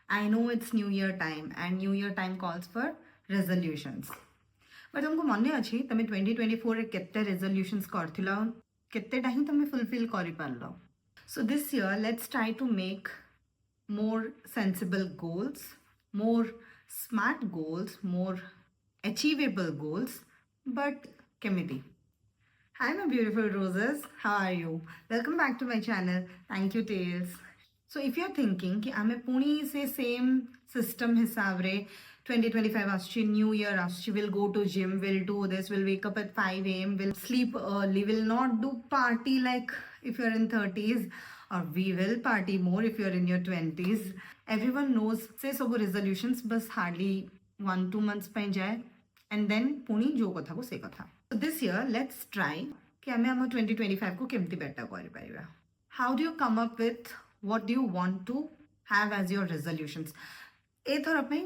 I know it's New Year time and New Year time calls for resolutions. But तुमको मन अच्छी तुम 2024 रे केते resolutions करथिला केतेटा ही तुम fulfill करि पारलो. So this year let's try to make more sensible goals, more smart goals, more achievable goals, but kemiti. Hi my beautiful roses, how are you? Welcome back to my channel. Thank you Tales. So if you're thinking कि आमे पुणी से same system हिसाब रे 2025 आसुची, New Year आसुची, we'll go to gym, we'll do this, we'll wake up at 5 a.m, we'll sleep early, we'll not do party like if you're in 30s, or we will party more if you're in your 20s. Everyone knows से सब resolutions बस hardly 1-2 months पे जाए and then पुणी जो कथा को से कथा. So this year let's try कि आमे हम 2025 को केमती बेटा करि Paribas. How do you come up with what do you want to have as your resolutions? A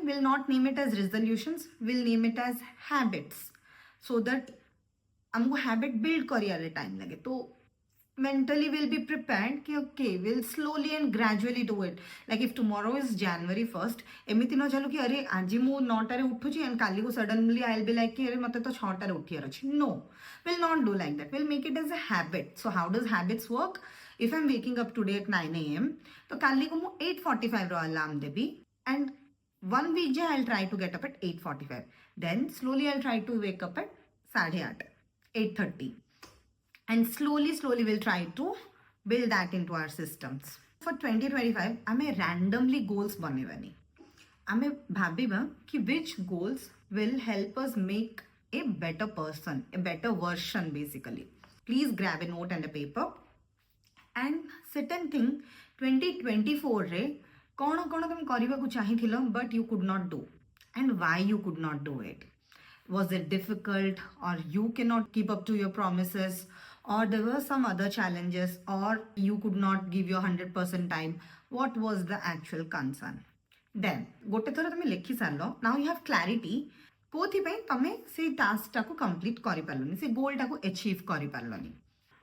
will not name it as resolutions, we'll name it as habits, so that हमको habit build career time लगे. तो mentally we'll be prepared कि okay, we'll slowly and gradually do it. Like if tomorrow is January 1st, एमिति न चलो कि अरे आज मु 9 टारे उठुची and काली को suddenly I'll be like कि अरे मते तो 6 टारे उठियार अछि. No, we'll not do like that. We'll make it as a habit. So how does habits work? If I'm waking up today at 9 a.m, तो काली को मु 8:45 रो alarm Devi and 1 week I'll try to get up at 8:45. Then slowly I'll try to wake up at 8:30, 8:30. And slowly we'll try to build that into our systems. For 2025, आमे randomly goals बनेवानी. आमे भाबिबा कि which goals will help us make a better person, a better version basically. Please grab a note and a paper and sit and think 2024 रे कौन कौन तुम करबा को चाहिथिलो but you could not do, and why you could not do it. Was it difficult, or you cannot keep up to your promises, or there were some other challenges, or you could not give your 100% time? What was the actual concern? Then गोटे थर तुम लिखि सारलो, now you have clarity कोथि पे तमे से task टाको complete करि पारलोनी, से गोल टाको अचीव करि पारलोनी.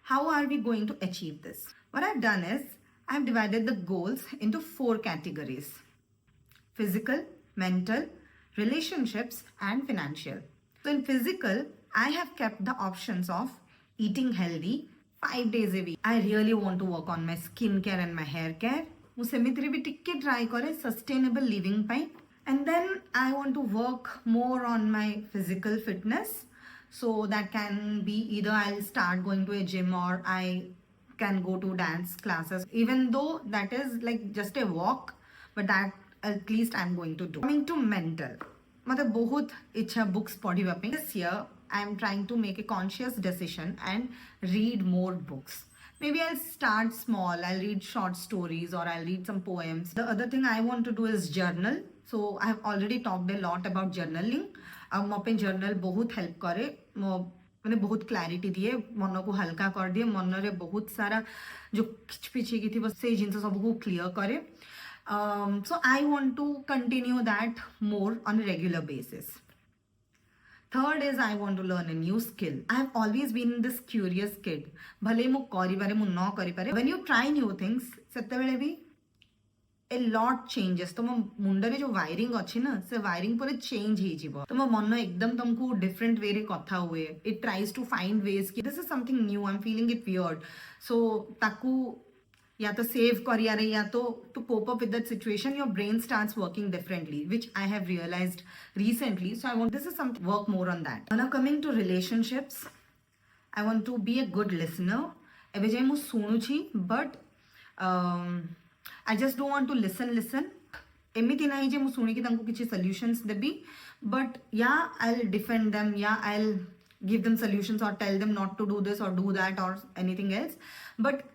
How are we going to achieve this? What I've done is I've divided the goals into 4 categories: physical, mental, relationships, and financial. So in physical, I have kept the options of eating healthy 5 days a week. I really want to work on my skincare and my hair care. ମୁଁ ସେମିତିରେ ବି ଟିକେ try करे sustainable living ପାଇଁ. And then I want to work more on my physical fitness. So that can be either I'll start going to a gym or I can go to dance classes. Even though that is like just a walk, but that at least I'm going to do. Coming to mental, मतलब बहुत इच्छा books पढ़िबा पे. This year I'm trying to make a conscious decision and read more books. Maybe I'll start small, I'll read short stories or I'll read some poems. The other thing I want to do is journal. So I have already talked a lot about journaling. अब मो पे journal बहुत help करे, मो मैंने बहुत clarity दिए, मन को हल्का कर दिए, मन रे बहुत सारा जो खिचपिची की थी बस से जिनसे सब को क्लियर करे. So I want to continue that more on a regular basis. Third is I want to learn a new skill. I have always been this curious kid. भले मु करि पारे मु न करि पारे. When you try new things, सेतेबेले भी a lot changes. तुम मुंडरे जो वायरिंग अच्छी ना, से वायरिंग पूरे चेंज ही जीवो. तुम मन एकदम तुमको डिफरेंट वे रे कथा हुए. It tries to find ways कि this is something new. I'm feeling it weird. So ताकू या तो सेव करिया रे या तो to cope up with that situation, your brain starts working differently, which I have realized recently. So I want this is something work more on that. Now coming to relationships, I want to be a good listener. एबे जे मु सुनुची, but I just don't want to listen. एमिति नाही जे मु सुनी कि तंको किछि solutions Devi, but yeah, I'll defend them, yeah, I'll give them solutions or tell them not to do this or do that or anything else. But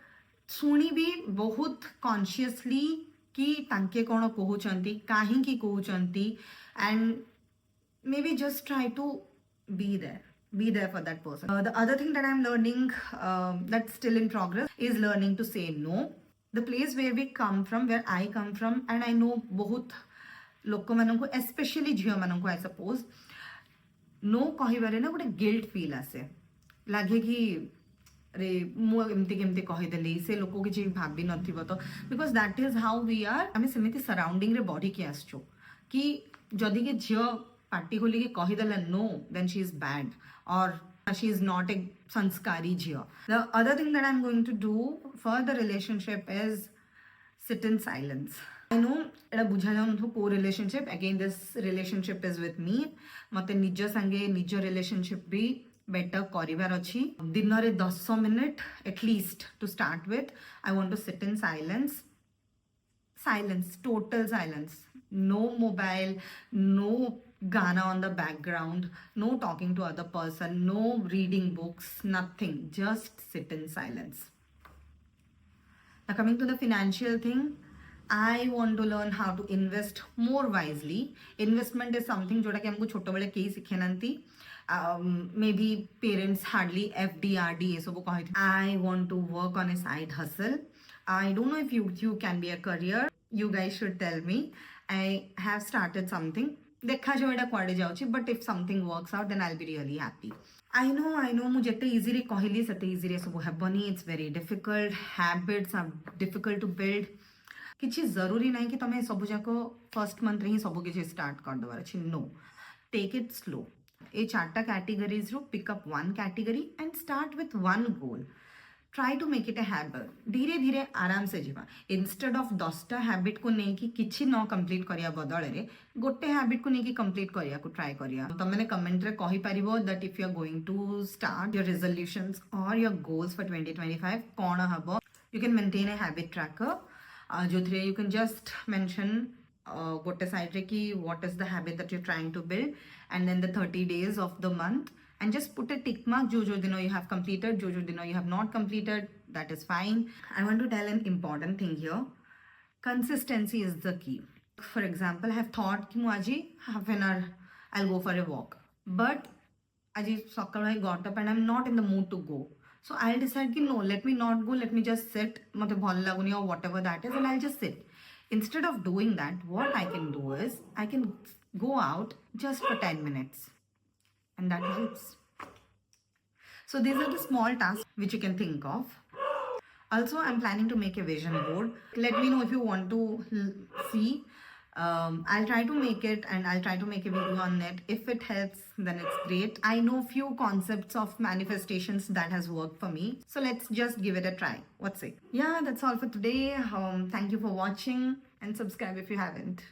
शुणी भी बहुत consciously कि तांके कोण कहउचंती, काहींकी कहउचंती, and maybe just try to be there for that person. The other thing that I'm learning, that's still in progress, is learning to say no. The place where we come from, where I come from, and I know बहुत लोक माननको, especially झियो माननको, I suppose no कहिबारे ना गोटे guilt feel आसे, लागे कि अरे मु एमती केमती कहीदेली से लोक किसी भाभी नथिबो तो because that is how we are आम सेमती सराउंडिंग रे बढ़ी के आसचु कि जदि के झील पार्टी खोलिकी कहीदेला no then she is bad और she is not a sanskari jhiya. The other thing that I'm going to do for the relationship is sit in silence. I know এটা বুঝা যাଉନଥିବ କୋଉ relationship, again this relationship is with me. ମତେ ନିଜ ସାଙ୍ଗେ ନିଜ relationship ବି better କରିବାର ଅଛି. ଦିନରେ 10 minute at least to start with. I want to sit in silence. Silence, total silence. No mobile, no Ghana on the background, no talking to other person, no reading books, nothing. Just sit in silence. Now coming to the financial thing, I want to learn how to invest more wisely. Investment is something जोटा कि हमको छोटे बड़े कई सीखे नंती. Maybe parents hardly FD RD ये सब कहे थे. I want to work on a side hustle. I don't know if YouTube can be a career. You guys should tell me. I have started something. देखा जो एटा कुआडे जाउची, but if something works out then I'll be really happy. I know मु जेते easy कहली सेते easy सब हेबनी. It's very difficult. Habits are difficult to build. किछि जरूरी नहीं कि तमे सब जाको फर्स्ट मंथ रे ही सब किछि स्टार्ट कर दबार अछि. No, take it slow. ए चारटा कैटेगरीज रो pick up one category and start with one goal. Try to make it a habit. धीरे धीरे आराम से जीवा. इंस्टेड ऑफ 10टा हैबिट को नहीं कि किछि न कंप्लीट करिया बदल रे गोटे हैबिट को नहीं कि कंप्लीट करिया को ट्राई करिया. तमने कमेंट रे कहि परिबो that if you are going to start your resolutions or your goals for 2025 कोन हबो. You can maintain a habit tracker जो थे यू कैन जस्ट मेंशन गोटे साइड रे कि what is the habit that you trying to build and then the 30 days of the month and just put a tick mark जो दिनों you have completed, जो दिनों you have not completed. That is fine. I want to tell an important thing here. Consistency is the key. For example, I have thought कि मु आज half an hour I'll go for a walk, but आज सकाळ I got up and I'm not in the mood to go. So I'll decide कि no, let me not go, let me just sit. मते भल लागुनी or whatever that is, and I'll just sit. Instead of doing that, what I can do is I can go out just for 10 minutes. And that helps. So these are the small tasks which you can think of. Also, I'm planning to make a vision board. Let me know if you want to see. I'll try to make it and I'll try to make a video on it. If it helps, then it's great. I know few concepts of manifestations that has worked for me. So let's just give it a try. What's it? Yeah, that's all for today. Thank you for watching and subscribe if you haven't.